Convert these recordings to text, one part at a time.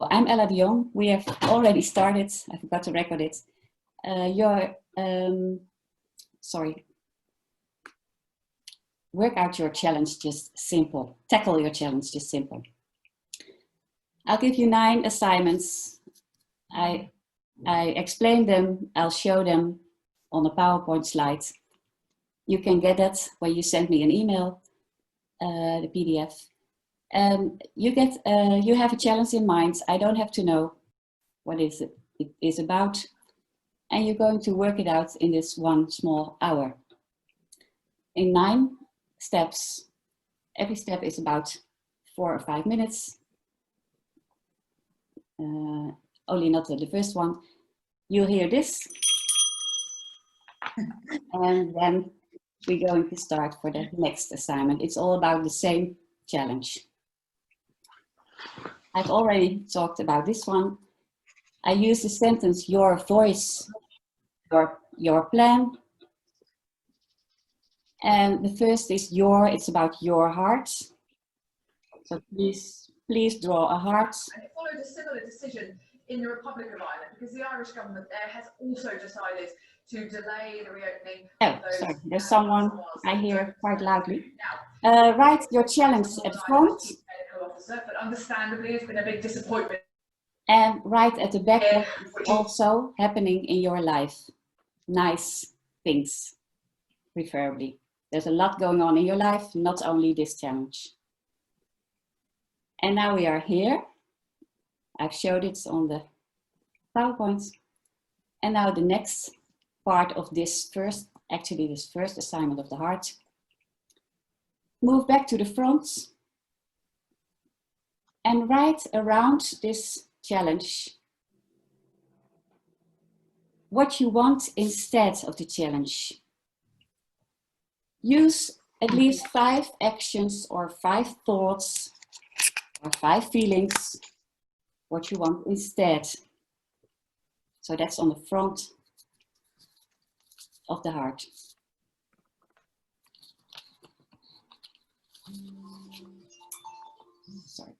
I'm Ella de Jong. We have already started. I forgot to record it. Work out your challenge just simple. Tackle your challenge just simple. I'll give you 9 assignments. I explain them. I'll show them on a PowerPoint slide. You can get that when you send me an email, the PDF. You have a challenge in mind. I don't have to know what it is about. And you're going to work it out in this 1 small hour. In 9 steps. Every step is about 4 or 5 minutes. Only not the first one. You'll hear this. And then we're going to start for the next assignment. It's all about the same challenge. I've already talked about this one. I use the sentence, your voice, your plan. And the first is it's about your heart. So please draw a heart. And it followed a similar decision in the Republic of Ireland, because the Irish government there has also decided to delay the reopening. Oh, sorry, there's someone I hear quite loudly. Write your challenge at the front. But understandably, it's been a big disappointment. And write at the back what's also happening in your life. Nice things, preferably. There's a lot going on in your life, not only this challenge. And now we are here. I've showed it on the PowerPoint. And now the next part of this first assignment of the heart. Move back to the front and write around this challenge what you want instead of the challenge. Use at least 5 actions or 5 thoughts or 5 feelings, what you want instead. So that's on the front of the heart. Sorry.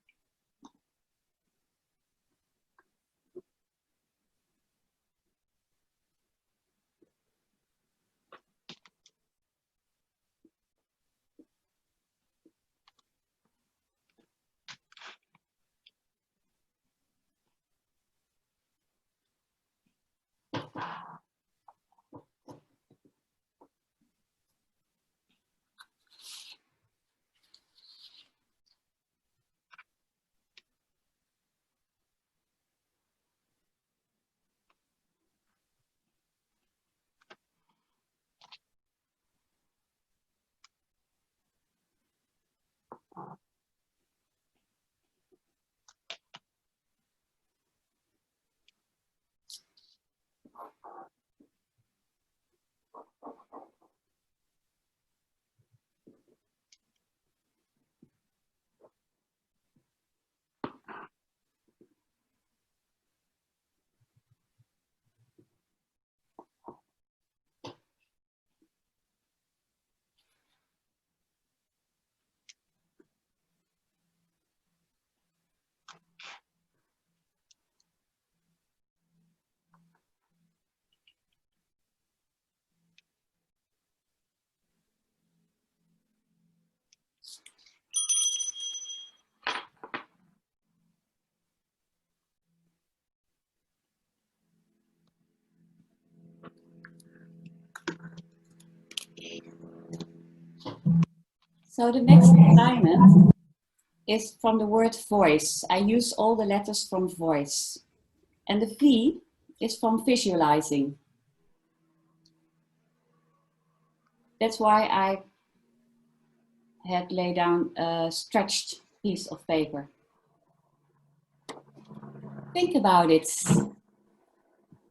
So the next assignment is from the word voice. I use all the letters from voice. And the V is from visualizing. That's why I had laid down a stretched piece of paper. Think about it.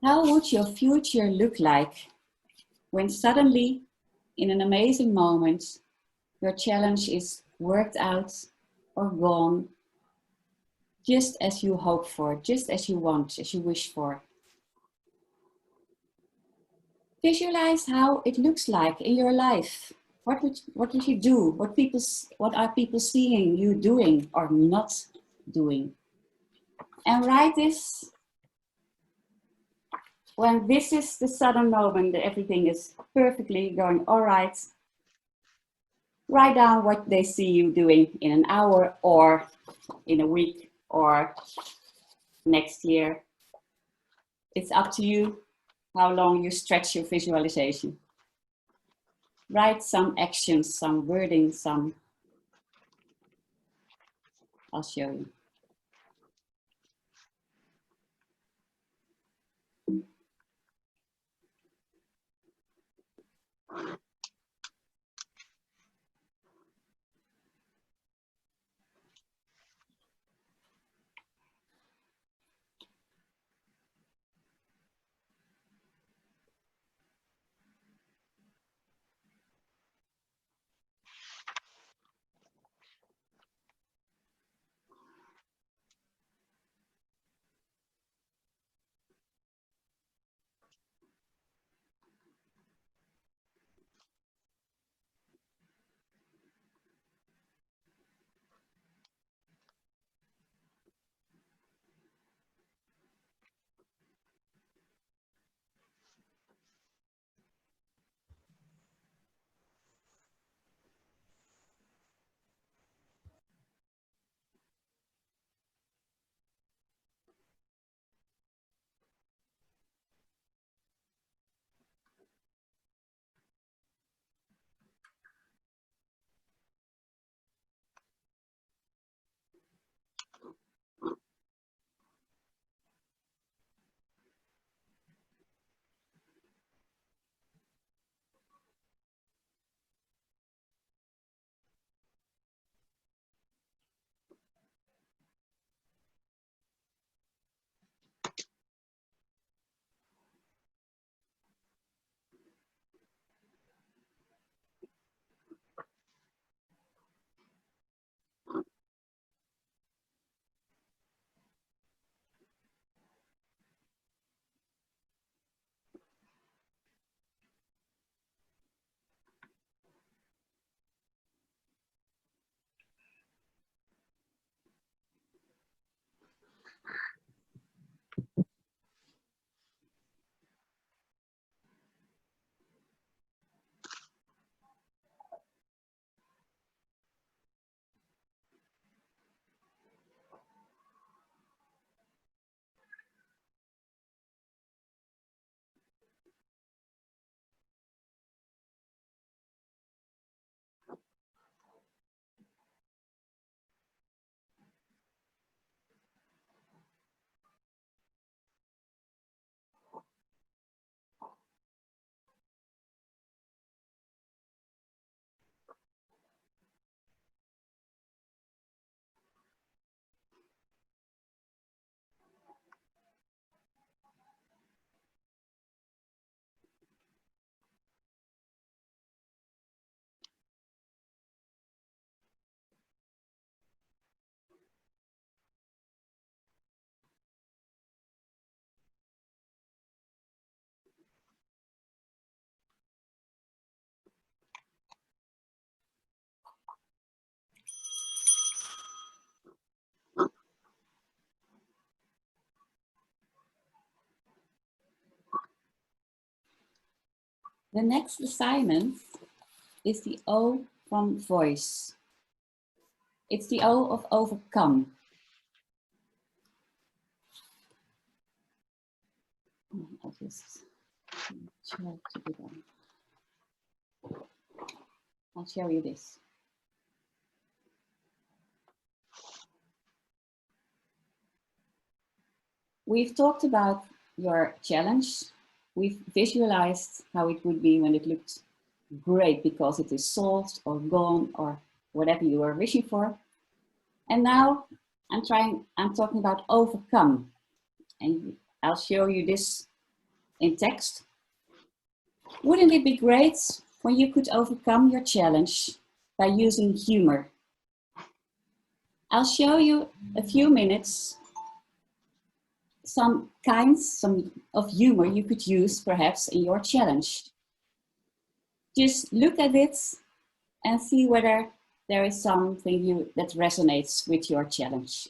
How would your future look like when suddenly, in an amazing moment, your challenge is worked out or gone, just as you hope for, just as you want, as you wish for? Visualize how it looks like in your life. What would you do? What are people seeing you doing or not doing? And write this when this is the sudden moment that everything is perfectly going all right. Write down what they see you doing in an hour or in a week or next year. It's up to you how long you stretch your visualization. Write some actions, some wording, I'll show you. The next assignment is the O from voice. It's the O of overcome. I'll just try to do that. I'll show you this. We've talked about your challenge. We've visualized how it would be when it looked great because it is solved or gone or whatever you were wishing for. And now I'm talking about overcome. And I'll show you this in text. Wouldn't it be great when you could overcome your challenge by using humor? I'll show you a few minutes some of humor you could use perhaps in your challenge. Just look at it and see whether there is something that resonates with your challenge.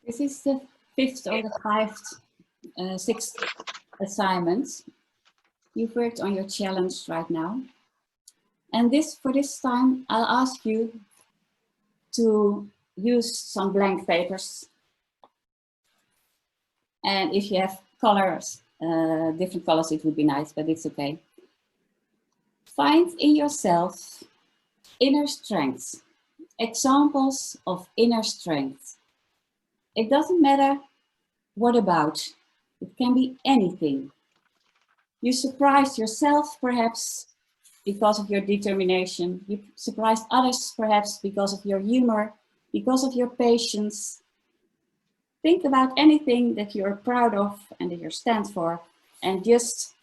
This is the fifth or sixth assignment. You've worked on your challenge right now. And for this time, I'll ask you to use some blank papers. And if you have colors, different colors, it would be nice, but it's okay. Find in yourself inner strengths, examples of inner strength. It doesn't matter what about, it can be anything. You surprised yourself perhaps because of your determination. You surprised others perhaps because of your humor, because of your patience. Think about anything that you're proud of and that you stand for, and just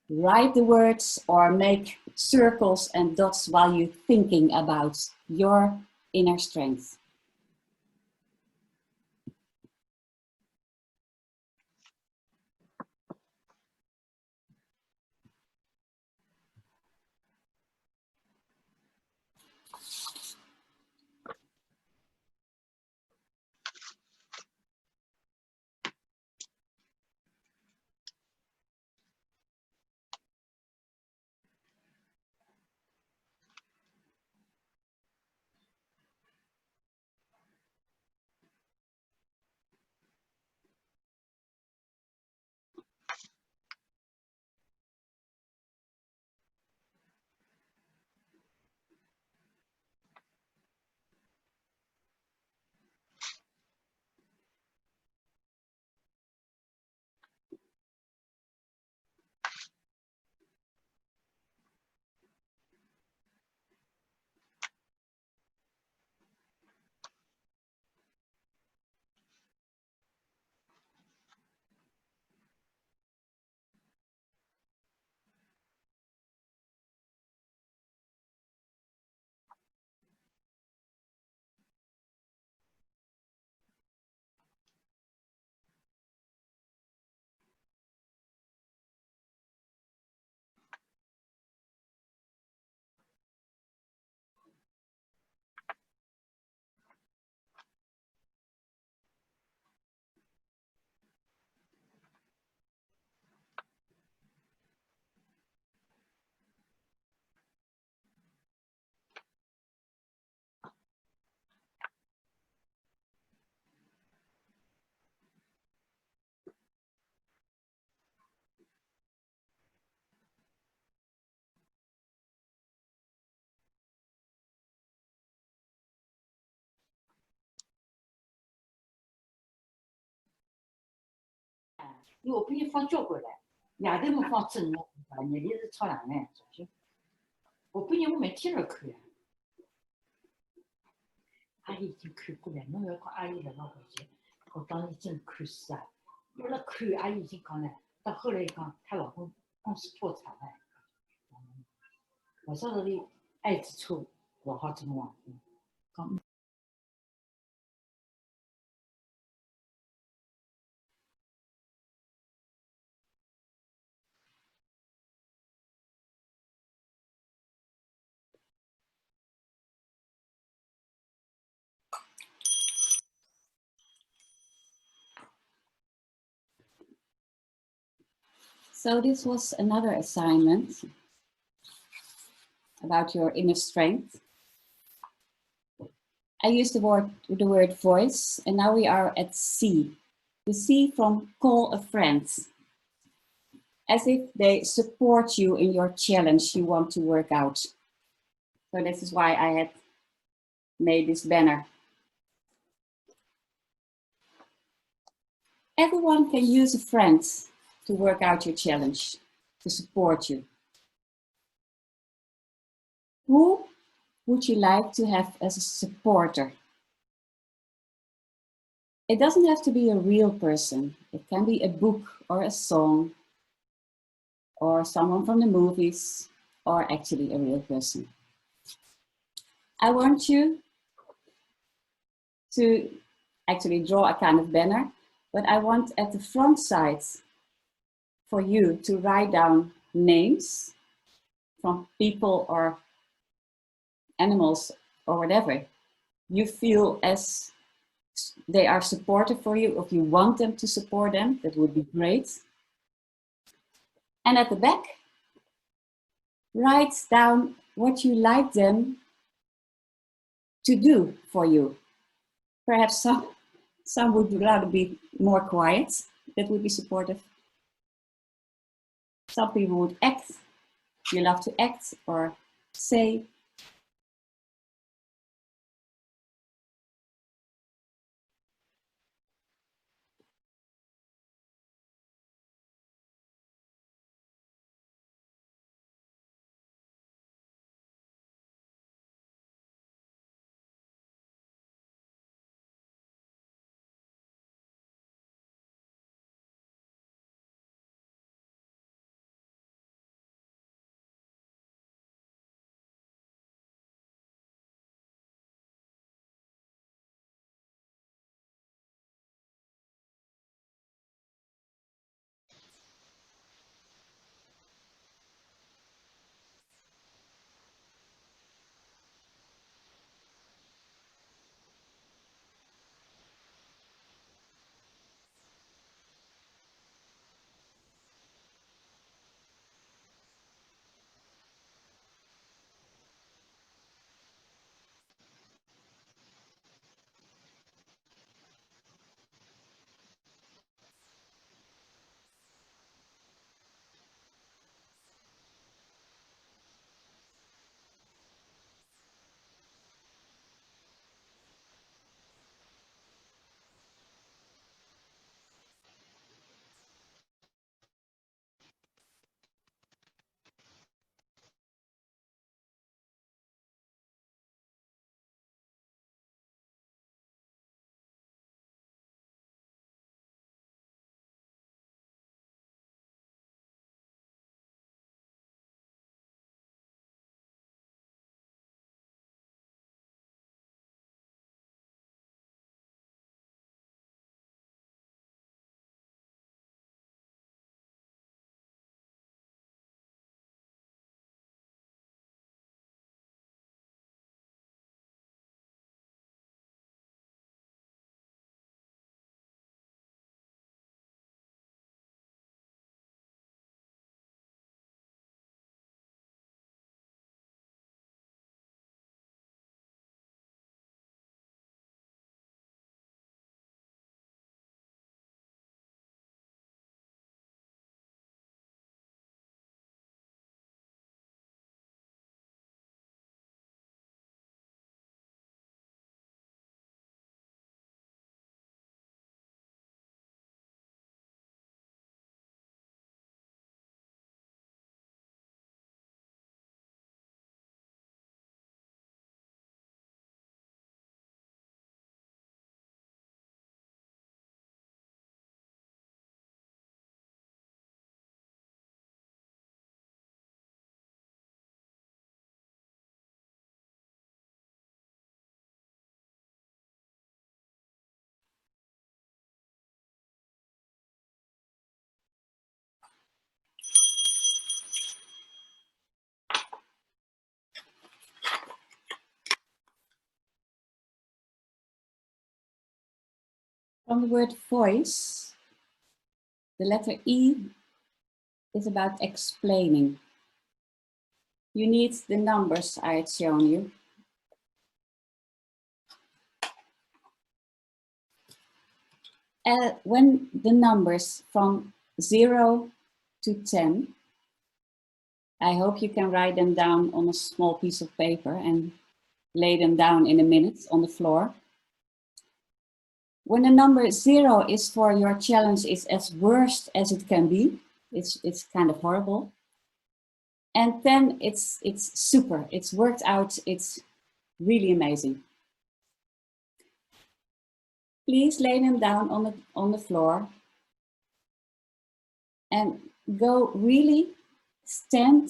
write the words or make circles and dots while you're thinking about your inner strength.因为我给你放交关来，外头么放正的，日里是超凉的，我给你我每天都看呀。阿姨已经看过了，侬要讲阿姨辣辣回去，我当时真看死啊！我辣看，阿姨已经讲了，到后来讲，她老公公司破产了，我说的爱之错，我好怎么忘？讲。So this was another assignment about your inner strength. I used the word voice, and now we are at C. The C from call a friend. As if they support you in your challenge you want to work out. So this is why I had made this banner. Everyone can use a friend to work out your challenge, to support you. Who would you like to have as a supporter? It doesn't have to be a real person. It can be a book or a song or someone from the movies or actually a real person. I want you to actually draw a kind of banner, but I want at the front side for you to write down names from people or animals or whatever you feel as they are supportive for you, if you want them to support them, that would be great. And at the back, write down what you like them to do for you. Perhaps some would rather be more quiet. That would be supportive. Some people would act. You love to act or say. From the word voice, the letter E is about explaining. You need the numbers I had shown you. When the numbers from 0 to 10, I hope you can write them down on a small piece of paper and lay them down in a minute on the floor. When the number 0 is for your challenge is as worst as it can be, it's kind of horrible. And 10, it's super, it's worked out, it's really amazing. Please lay them down on the floor and go really stand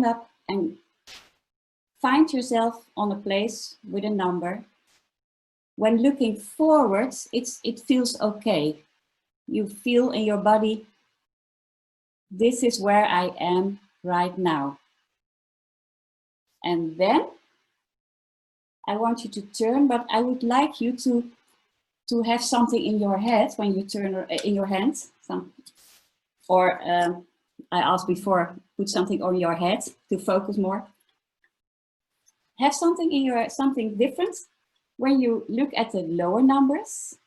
up and find yourself on a place with a number. When looking forwards, it feels okay. You feel in your body, this is where I am right now. And then I want you to turn, but I would like you to to have something in your head when you turn in your hand, or I asked before, put something on your head to focus more. Have something in your, something different when you look at the lower numbers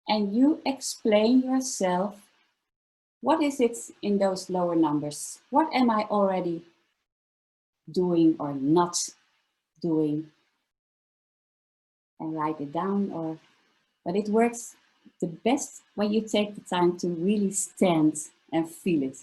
and you explain yourself, what is it in those lower numbers? What am I already doing or not doing? And write it down, or, but it works the best when you take the time to really stand and feel it.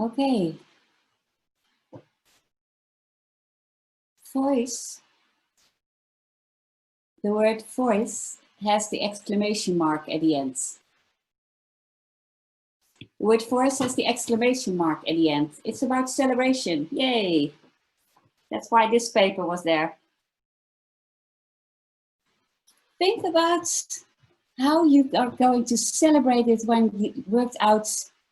Okay. Voice. The word voice has the exclamation mark at the end. The word voice has the exclamation mark at the end. It's about celebration. Yay! That's why this paper was there. Think about how you are going to celebrate it when you worked out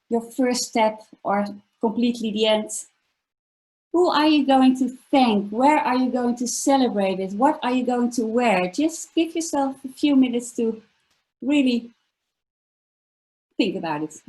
your first step or completely the end. Who are you going to thank? Where are you going to celebrate it? What are you going to wear? Just give yourself a few minutes to really think about it.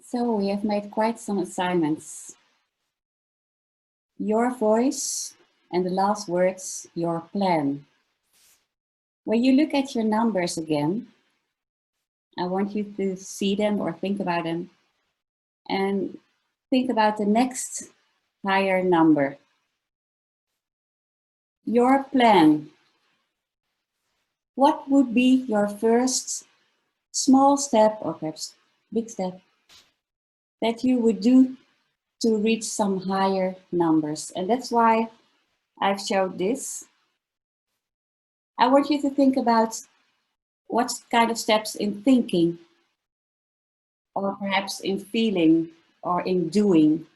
So we have made quite some assignments. Your voice, and the last words, your plan. When you look at your numbers again, I want you to see them or think about them and think about the next higher number. Your plan. What would be your first small step or perhaps big step that you would do to reach some higher numbers. And that's why I've showed this. I want you to think about what kind of steps in thinking, or perhaps in feeling, or in doing.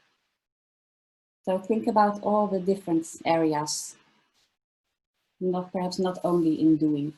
So think about all the different areas, perhaps not only in doing.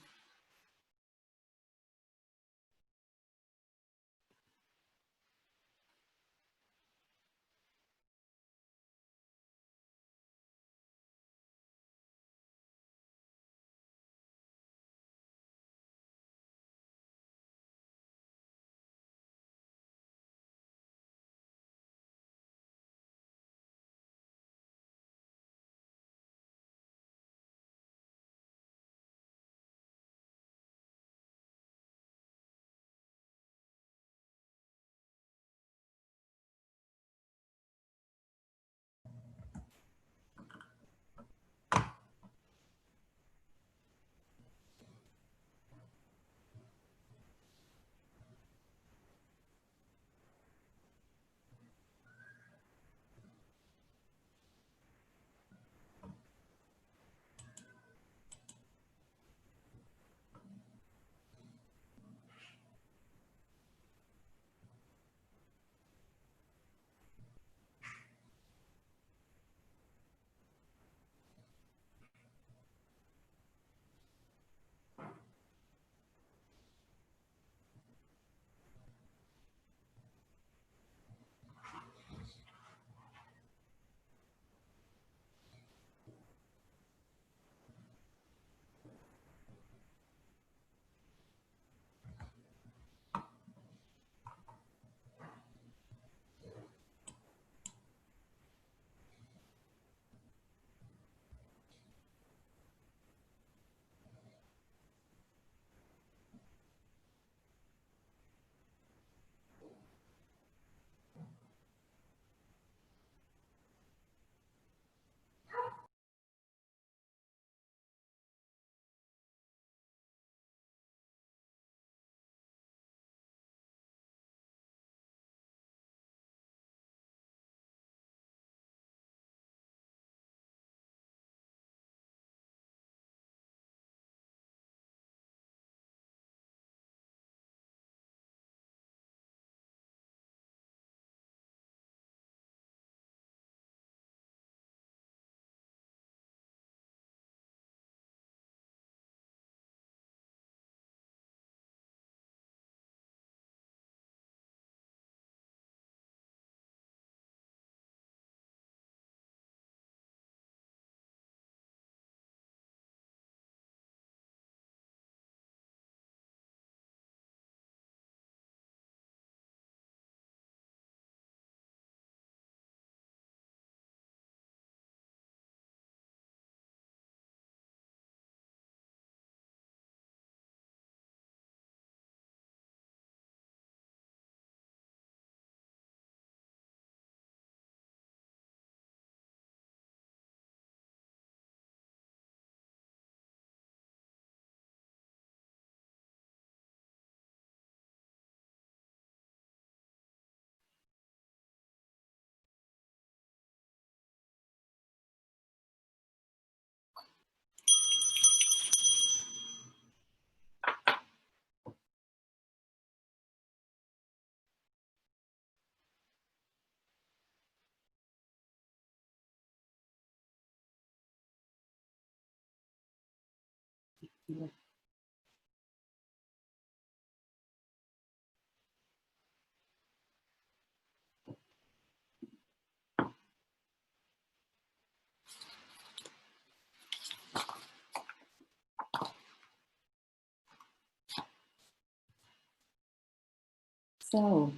So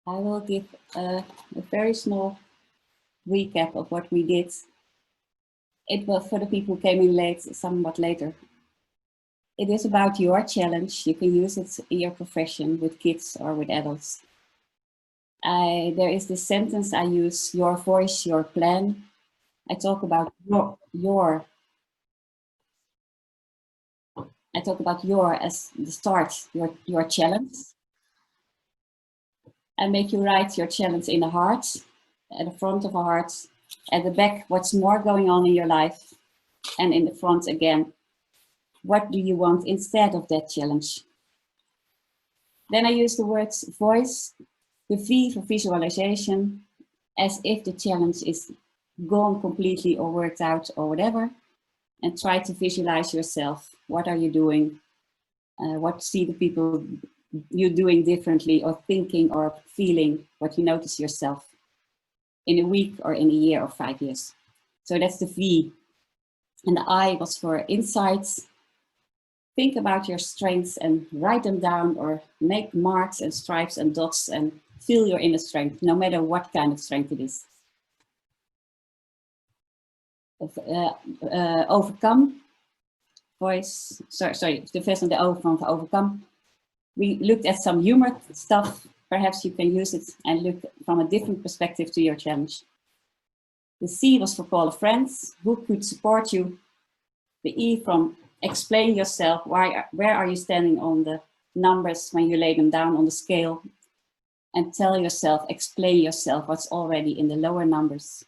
I will give a very small recap of what we did. It was for the people who came in late, somewhat later. It is about your challenge. You can use it in your profession with kids or with adults. There is this sentence I use: your voice, your plan. I talk about your as the start, your challenge. I make you write your challenge in the heart, at the front of a heart, at the back, what's more going on in your life, and in the front again, what do you want instead of that challenge? Then I use the words voice, the V for visualization, as if the challenge is gone completely or worked out or whatever, and try to visualize yourself. What are you doing? What see the people you doing differently or thinking or feeling, what you notice yourself in a week or in a year or 5 years. So that's the V. And the I was for insights. Think about your strengths and write them down, or make marks and stripes and dots and feel your inner strength, no matter what kind of strength it is. Overcome, voice, sorry, the first on the O from overcome. We looked at some humor stuff. Perhaps you can use it and look from a different perspective to your challenge. The C was for call a friend, who could support you. The E from explain yourself. Where are you standing on the numbers when you lay them down on the scale? And tell yourself, explain yourself what's already in the lower numbers.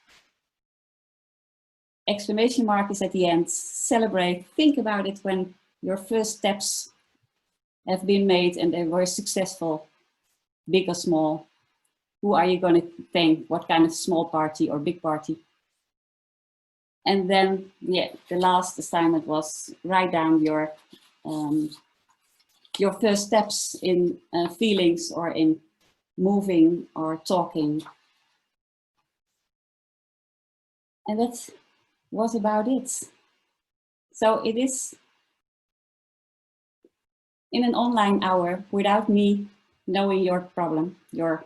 Exclamation mark is at the end. Celebrate. Think about it when your first steps have been made and they were successful, big or small. Who are you going to thank? What kind of small party or big party? And then, yeah, the last assignment was write down your first steps in feelings or in moving or talking. And that was about it. So it is in an online hour without me knowing your problem, your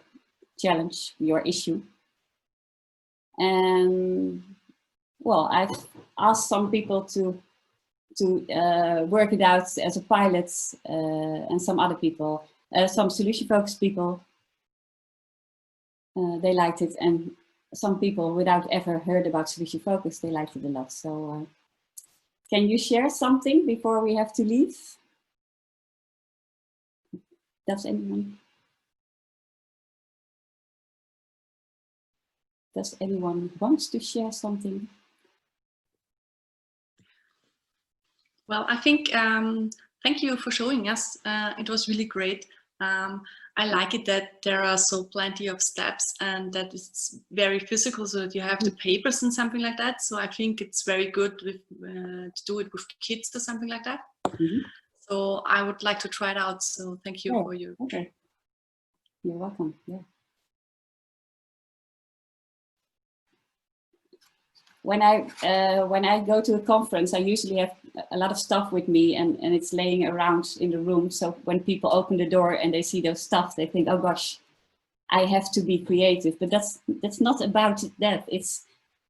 challenge, your issue. And well, I've asked some people to work it out as a pilot, and some other people, some solution-focused people, they liked it, and some people without ever heard about solution-focused, they liked it a lot. So can you share something before we have to leave? Does anyone want to share something? Well, I think, thank you for showing us. It was really great. I like it that there are so plenty of steps and that it's very physical, so that you have the papers and something like that. So I think it's very good with, to do it with kids or something like that. Mm-hmm. So I would like to try it out. So thank you for your. Okay. You're welcome. Yeah. When I go to a conference, I usually have a lot of stuff with me, and it's laying around in the room. So when people open the door and they see those stuff, they think, oh gosh, I have to be creative. But that's not about that. It's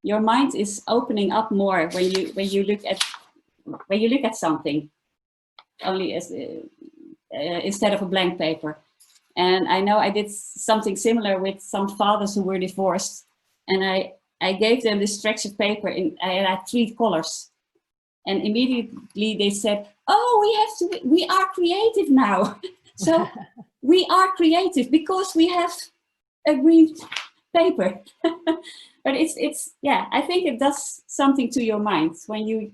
your mind is opening up more when you look at something, only as instead of a blank paper. And I know I did something similar with some fathers who were divorced, and I gave them this stretch of paper, and I had 3 colors. And immediately they said, oh, we are creative now. So we are creative because we have a green paper. But it's yeah, I think it does something to your mind when you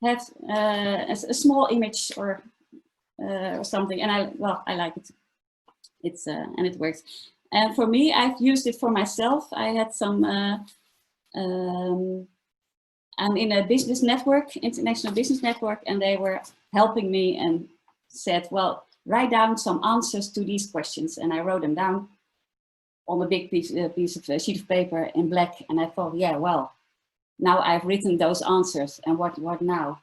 have a small image or something. And I like it. It's and it works. And for me, I've used it for myself. I had some, I'm in a business network, international business network, and they were helping me and said, well, write down some answers to these questions. And I wrote them down on a big piece of sheet of paper in black. And I thought, yeah, well, now I've written those answers, and what now?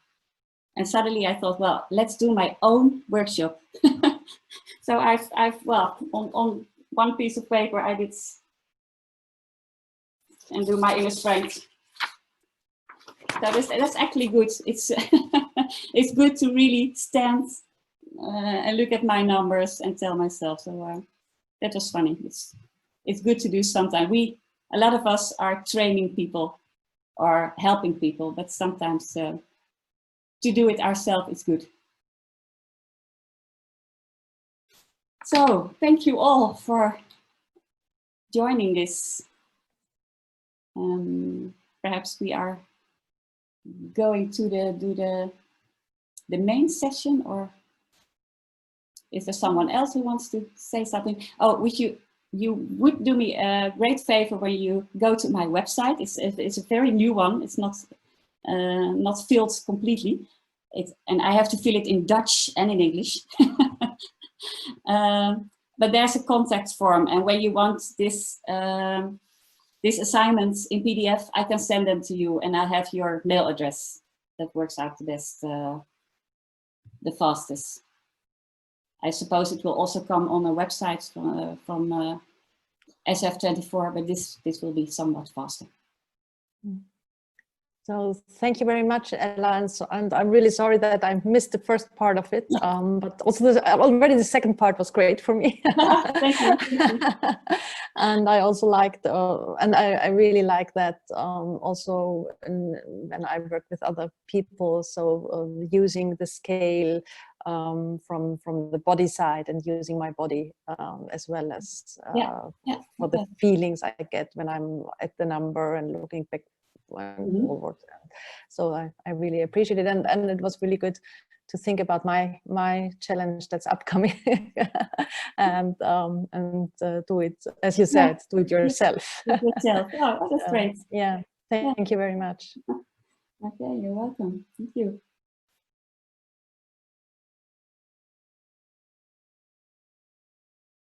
And suddenly I thought, well, let's do my own workshop. So I've well, on one piece of paper, I did and do my inner strength. So that's actually good. It's it's good to really stand and look at my numbers and tell myself. So that was funny. It's good to do sometimes. A lot of us are training people or helping people, but sometimes to do it ourselves is good. So thank you all for joining this. Perhaps we are going to the main session, or is there someone else who wants to say something? Oh, which you would do me a great favor when you go to my website. It's a very new one. It's not filled completely. And I have to fill it in Dutch and in English. But there's a contact form, and when you want this these assignments in PDF, I can send them to you, and I'll have your mail address. That works out the best, the fastest. I suppose it will also come on a website from SF24, but this will be somewhat faster. So thank you very much, Ella, and I'm really sorry that I missed the first part of it, but also already the second part was great for me. Thank you. And I also liked, and I really like that also when I work with other people, so using the scale from the body side and using my body as well as for the feelings I get when I'm at the number and looking back forward. So I really appreciate it, and it was really good to think about my challenge that's upcoming and do it, as you said, do it yourself. Oh, that's great. Yeah, thank you very much. Okay, you're welcome. Thank you.